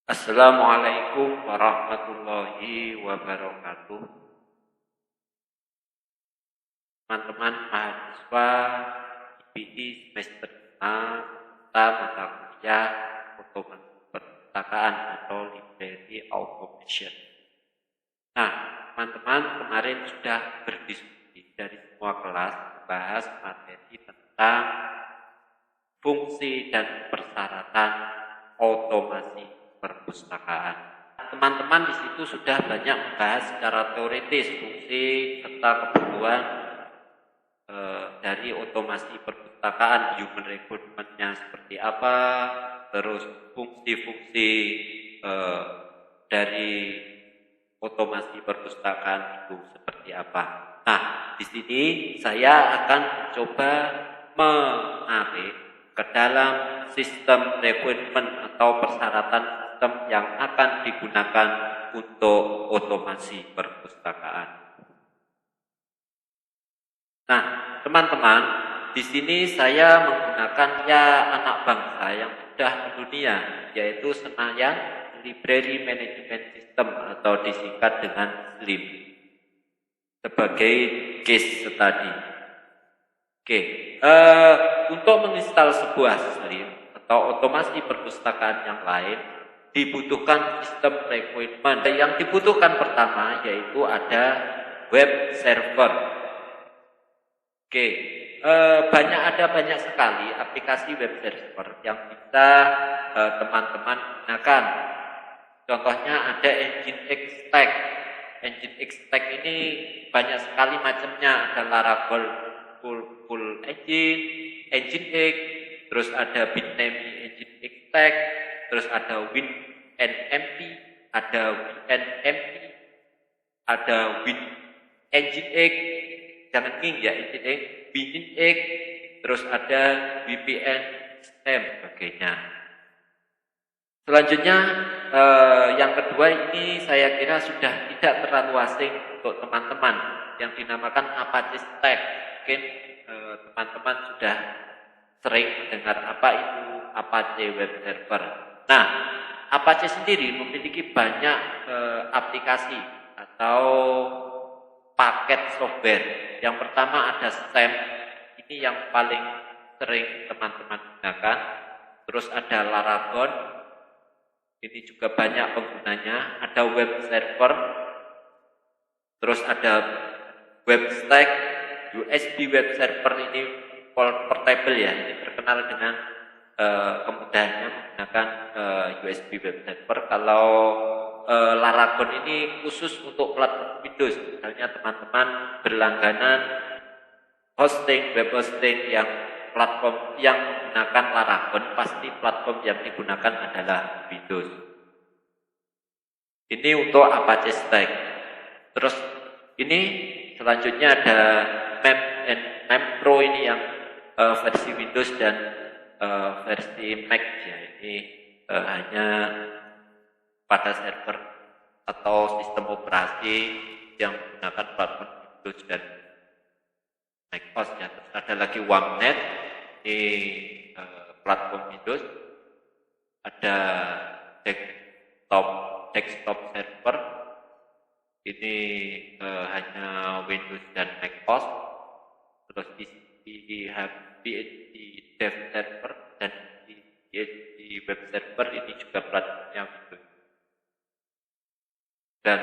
Assalamualaikum warahmatullahi wabarakatuh. Teman-teman mahasiswa IPI semester 5 mata kuliah otomasi perpustakaan atau library automation. Nah, teman-teman kemarin sudah berdiskusi dari semua kelas membahas materi tentang fungsi dan persyaratan otomasi perpustakaan. Teman-teman di situ sudah banyak membahas secara teoritis fungsi serta kebutuhan dari otomasi perpustakaan, human recruitment-nya seperti apa, terus fungsi-fungsi dari otomasi perpustakaan itu seperti apa. Nah, di sini saya akan coba menarik ke dalam sistem recruitment atau persyaratan sistem yang akan digunakan untuk otomasi perpustakaan. Nah, teman-teman, di sini saya menggunakan anak bangsa yang sudah mendunia, yaitu Senayan Library Management System atau disingkat dengan SLIM sebagai case study. Oke, untuk menginstal sebuah SLIM atau otomasi perpustakaan yang lain, dibutuhkan sistem requirement. Yang dibutuhkan pertama yaitu ada web server. Oke, banyak sekali aplikasi web server yang bisa teman-teman gunakan. Contohnya ada Nginx Tag. Nginx Tag ini banyak sekali macamnya. Ada Laravel Full Engine, Nginx, terus ada Bitnami Nginx Tag, terus ada WinNMP, ada WinNMP, ada WinNginx, jangan king ya, Nginx, terus ada VPN dan sebagainya. Selanjutnya yang kedua ini saya kira sudah tidak terlalu asing untuk teman-teman yang dinamakan Apache Stack. Mungkin teman-teman sudah sering mendengar apa itu Apache Web Server. Nah, Apache sendiri memiliki banyak aplikasi atau paket software. Yang pertama ada SAM, ini yang paling sering teman-teman gunakan. Terus ada Laravel, ini juga banyak penggunanya. Ada web server, terus ada web stack, USB web server ini portable ya, ini terkenal dengan kemudahannya menggunakan USB web server. Kalau Laravel ini khusus untuk platform Windows. Misalnya teman-teman berlangganan web hosting yang platform yang menggunakan Laravel, pasti platform yang digunakan adalah Windows. Ini untuk Apache Stack. Terus ini selanjutnya ada MemPro ini yang versi Windows dan versi Mac ya. Ini hanya pada server atau sistem operasi yang menggunakan platform Windows dan macOS ya. Terus ada lagi Warmnet di platform Windows, ada desktop server ini hanya Windows dan macOS. Terus di PHP dev server dan di web server ini juga platformnya Windows. Dan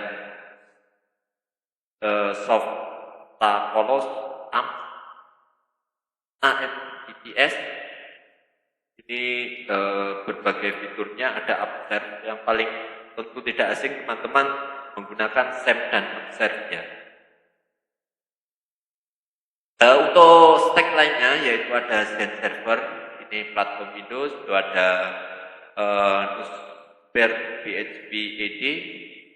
Softacolos AMDPS ini berbagai fiturnya. Ada Observe yang paling tentu tidak asing teman-teman menggunakan SAM dan Observe ya. Untuk stack lainnya yaitu ada Zen Server, ini platform Windows, itu ada Newspaper PHP ED,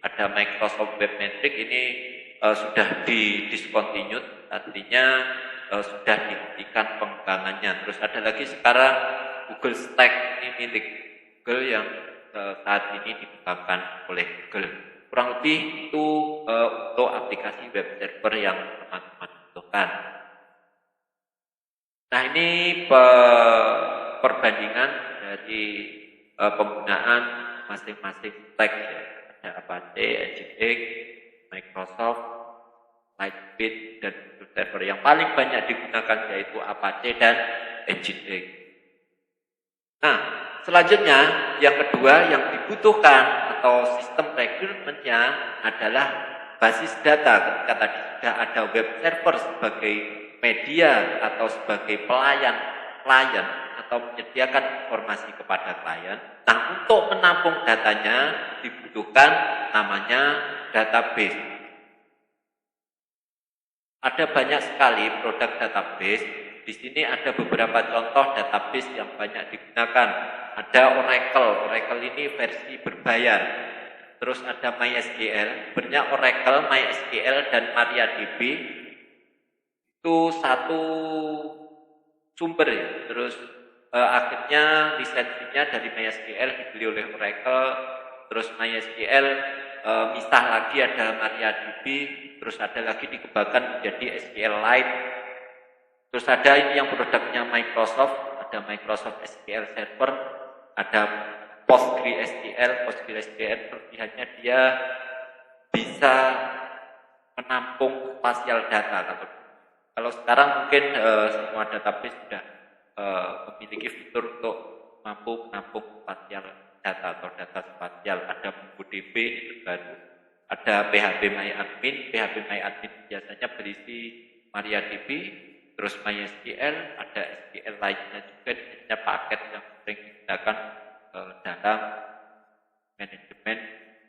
ada Microsoft Web Metric, ini sudah discontinued, artinya sudah dihentikan pengembangannya. Terus ada lagi sekarang Google Stack, ini milik Google yang saat ini dikembangkan oleh Google. Kurang lebih itu untuk aplikasi web server yang teman-teman butuhkan. Nah, ini perbandingan dari penggunaan masing-masing stack ya. Ada Apache, Nginx, Microsoft, Lightbit, dan Server. Yang paling banyak digunakan yaitu Apache dan Nginx. Nah, selanjutnya yang kedua yang dibutuhkan atau sistem rekrutmennya adalah basis data. Ketika tadi sudah ada web server sebagai media atau sebagai pelayan atau menyediakan informasi kepada klien. Nah, untuk menampung datanya dibutuhkan namanya database. Ada banyak sekali produk database. Di sini ada beberapa contoh database yang banyak digunakan. Ada Oracle. Oracle ini versi berbayar. Terus ada MySQL. Sebenarnya Oracle, MySQL, dan MariaDB itu satu sumber ya. Terus akhirnya lisensinya dari MySQL dibeli oleh Oracle. Terus MySQL misah lagi ada MariaDB. Terus ada lagi dikembangkan menjadi SQLite. Terus ada ini yang produknya Microsoft, ada Microsoft SQL Server, ada PostgreSQL. PostgreSQL kelebihannya dia bisa menampung spasial data. Kalau sekarang mungkin semua database sudah memiliki fitur untuk mampu menampung spasial data atau data spasial. Ada MongoDB baru, ada PHPMyAdmin. PHPMyAdmin biasanya berisi MariaDB. Terus MySQL, ada SQL lainnya juga, ada paket yang sering digunakan dalam manajemen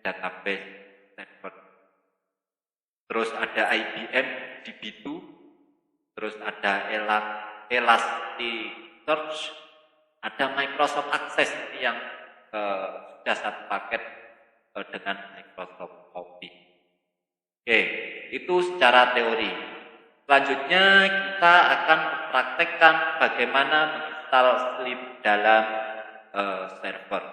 database server. Terus ada IBM DB2, terus ada Elasticsearch, ada Microsoft Access ini yang sudah satu paket dengan Microsoft Office. Oke, itu secara teori. Selanjutnya kita akan mempraktekkan bagaimana menginstal Sleep dalam server.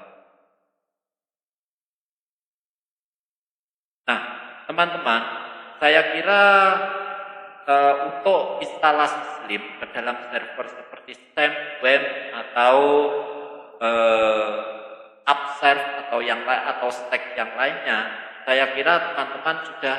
Nah, teman-teman, saya kira untuk instalasi Sleep ke dalam server seperti SampWeb atau Upserve atau stack yang lainnya, saya kira teman-teman sudah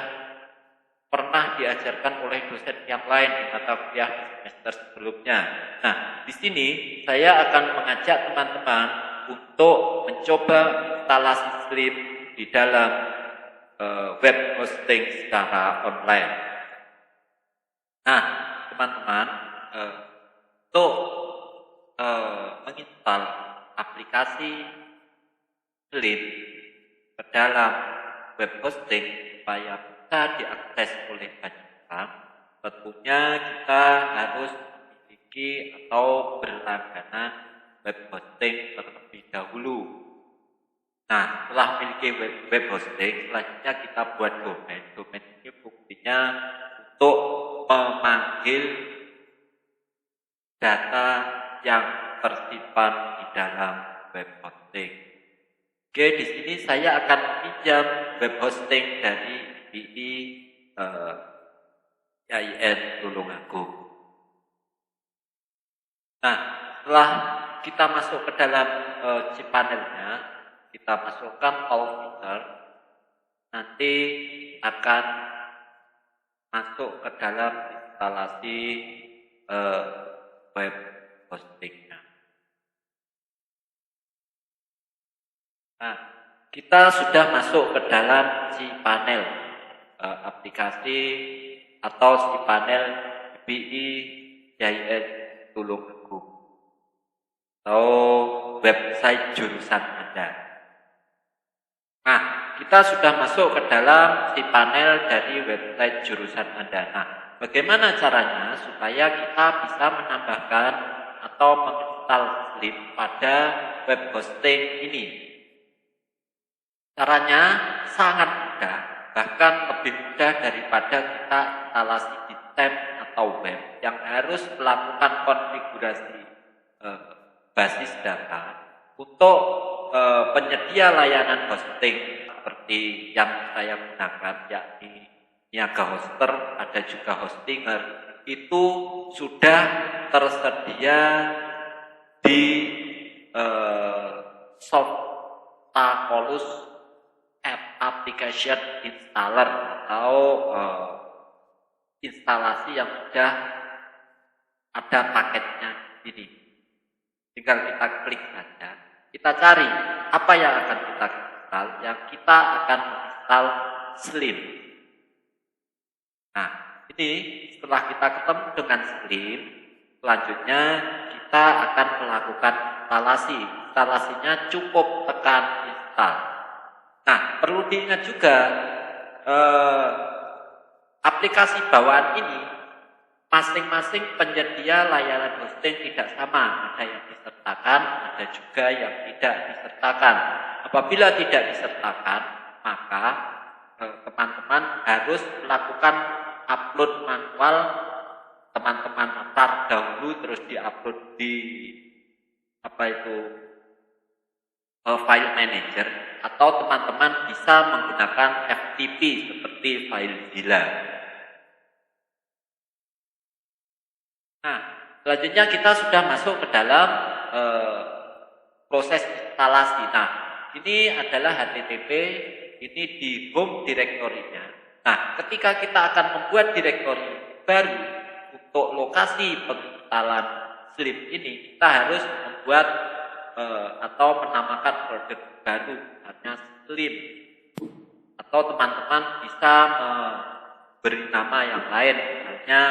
pernah diajarkan oleh dosen yang lain di mata kuliah di semester sebelumnya. Nah, di sini saya akan mengajak teman-teman untuk mencoba instalasi Sleep di dalam web hosting secara online. Nah, teman-teman, untuk menginstal aplikasi Sleep ke dalam web hosting supaya bisa diakses oleh banyak orang, tentunya kita harus memiliki atau berlangganan web hosting terlebih dahulu. Nah, setelah memiliki web hosting, selanjutnya kita buat domain. Domain ini fungsinya untuk memanggil data yang tersimpan di dalam web hosting. Oke, di sini saya akan meminjam web hosting dari IAIN Tulungagung. Nah, setelah kita masuk ke dalam cPanelnya, kita masukkan all feature, nanti akan masuk ke dalam instalasi web hostingnya. Nah, kita sudah masuk ke dalam cPanel aplikasi atau cPanel BI IAIN Tulungagung atau website jurusan Anda. Nah, kita sudah masuk ke dalam cPanel dari website jurusan Anda. Nah, bagaimana caranya supaya kita bisa menambahkan atau menginstal Sleep pada web hosting ini? Caranya sangat mudah, bahkan lebih mudah daripada kita instalasi di temp atau web yang harus melakukan konfigurasi basis data untuk penyedia layanan hosting seperti yang saya gunakan, yakni Niaga Hoster, ada juga Hostinger. itu sudah tersedia di Softacolus App Application Installer atau instalasi yang sudah ada paketnya ini. Tinggal kita klik saja, kita cari apa yang akan kita install. Yang kita akan install Slim. Nah, ini setelah kita ketemu dengan Slim, selanjutnya kita akan melakukan instalasi. Instalasinya cukup tekan install. Nah, perlu diingat juga aplikasi bawaan ini masing-masing penyedia layanan hosting tidak sama. Ada yang disertakan, ada juga yang tidak disertakan. Apabila tidak disertakan, maka teman-teman harus melakukan upload manual. Teman-teman ntar dahulu terus diupload di file manager, atau teman-teman bisa menggunakan FTP seperti FileZilla. Nah, selanjutnya kita sudah masuk ke dalam proses instalasi. Nah, ini adalah HTTP, ini di home directory-nya. Nah, ketika kita akan membuat direktori baru untuk lokasi penginstalan Slim ini, kita harus membuat atau menamakan folder baru, hanya Slim. Atau teman-teman bisa beri nama yang lain, hanya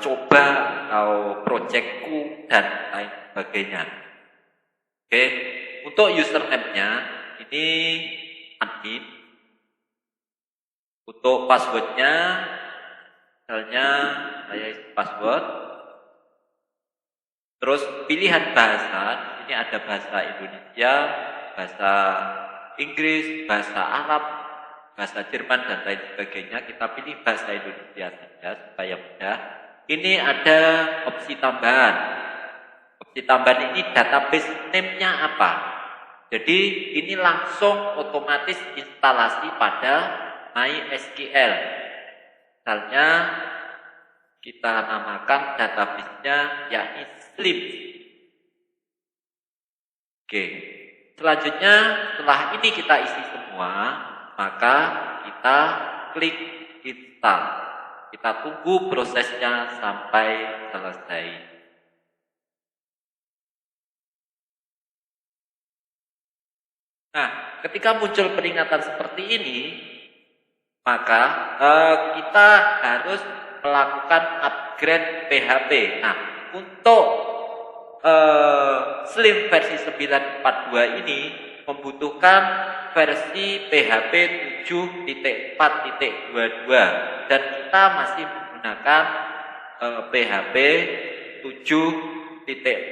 coba atau projectku dan lain sebagainya. Oke, untuk username-nya ini admin. Untuk password-nya, misalnya saya isi password. Terus pilihan bahasa, ini ada bahasa Indonesia, bahasa Inggris, bahasa Arab, bahasa Jerman dan lain sebagainya. Kita pilih bahasa Indonesia saja supaya mudah. Ini ada opsi tambahan. Opsi tambahan ini database name-nya apa? Jadi ini langsung otomatis instalasi pada MySQL. Misalnya kita namakan database-nya yakni Slim. Oke. Selanjutnya setelah ini kita isi semua, maka kita klik install. Kita tunggu prosesnya sampai selesai. Nah, ketika muncul peringatan seperti ini, maka kita harus melakukan upgrade PHP. Nah, untuk Slim versi 942 ini membutuhkan versi PHP 7.4.22 dan kita masih menggunakan PHP 7.4.0.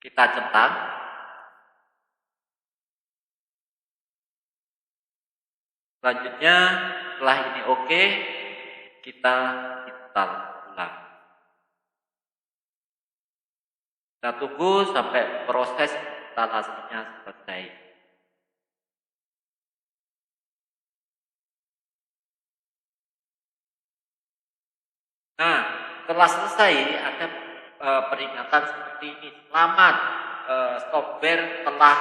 Kita centang. Selanjutnya setelah ini oke, kita install ulang. Kita tunggu sampai proses instalasinya selesai. Nah, setelah selesai ada peringatan seperti ini. Selamat, software telah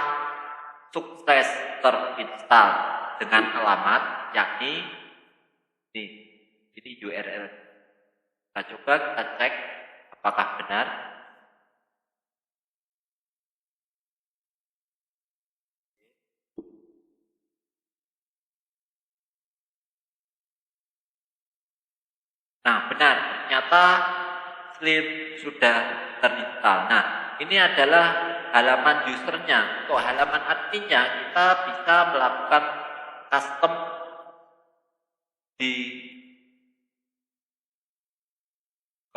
sukses terinstall dengan alamat yakni ini URL. Kita coba, kita cek apakah benar. Nah, benar, ternyata Slim sudah terinstall. Nah, ini adalah halaman usernya. Untuk halaman adminnya kita bisa melakukan custom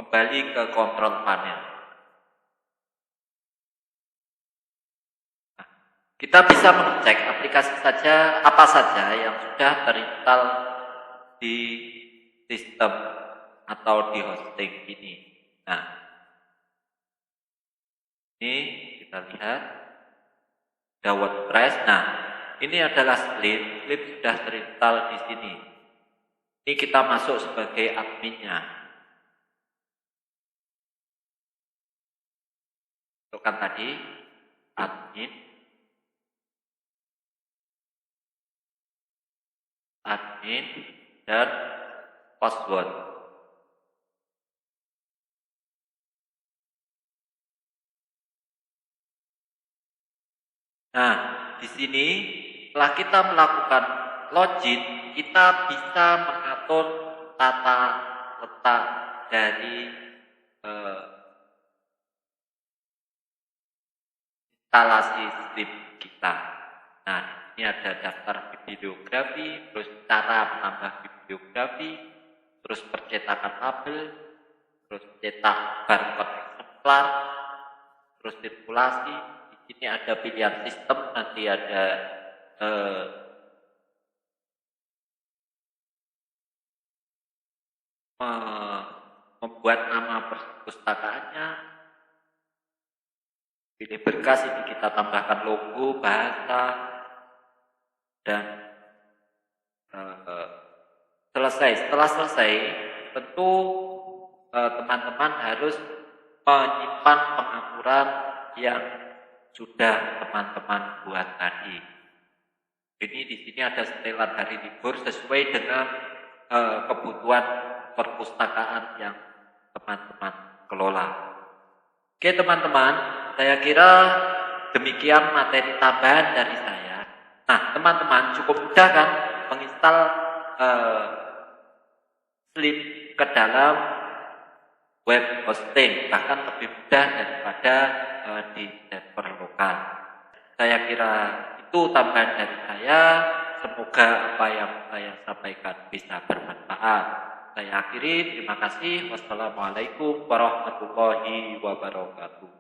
kembali ke control panel. Nah, kita bisa mengecek aplikasi saja apa saja yang sudah terinstall di sistem atau di hosting ini. Nah, ini kita lihat ada WordPress. Nah, ini adalah Slip. Slip sudah terinstall di sini. Ini kita masuk sebagai adminnya. Masukkan tadi admin, dan password. Nah, di sini setelah kita melakukan login, kita bisa mengatur tata letak dari instalasi Slip kita. Nah, ini ada daftar bibliografi, terus cara menambah bibliografi, terus percetakan label, terus cetak barcode eksemplar, terus sirkulasi. Di sini ada pilihan sistem, nanti ada membuat nama perpustakaannya, pilih berkas, ini kita tambahkan logo, bahasa, dan selesai. Setelah selesai, tentu teman-teman harus menyimpan pengaturan yang sudah teman-teman buat tadi. Ini di sini ada setelan hari libur sesuai dengan kebutuhan perpustakaan yang teman-teman kelola. Oke teman-teman, saya kira demikian materi tambahan dari saya. Nah teman-teman, cukup mudah kan menginstal Slip ke dalam web hosting, bahkan lebih mudah daripada di server lokal. Saya kira itu tambahan dari saya. Semoga apa yang saya sampaikan bisa bermanfaat. Saya akhiri, terima kasih. Wassalamualaikum warahmatullahi wabarakatuh.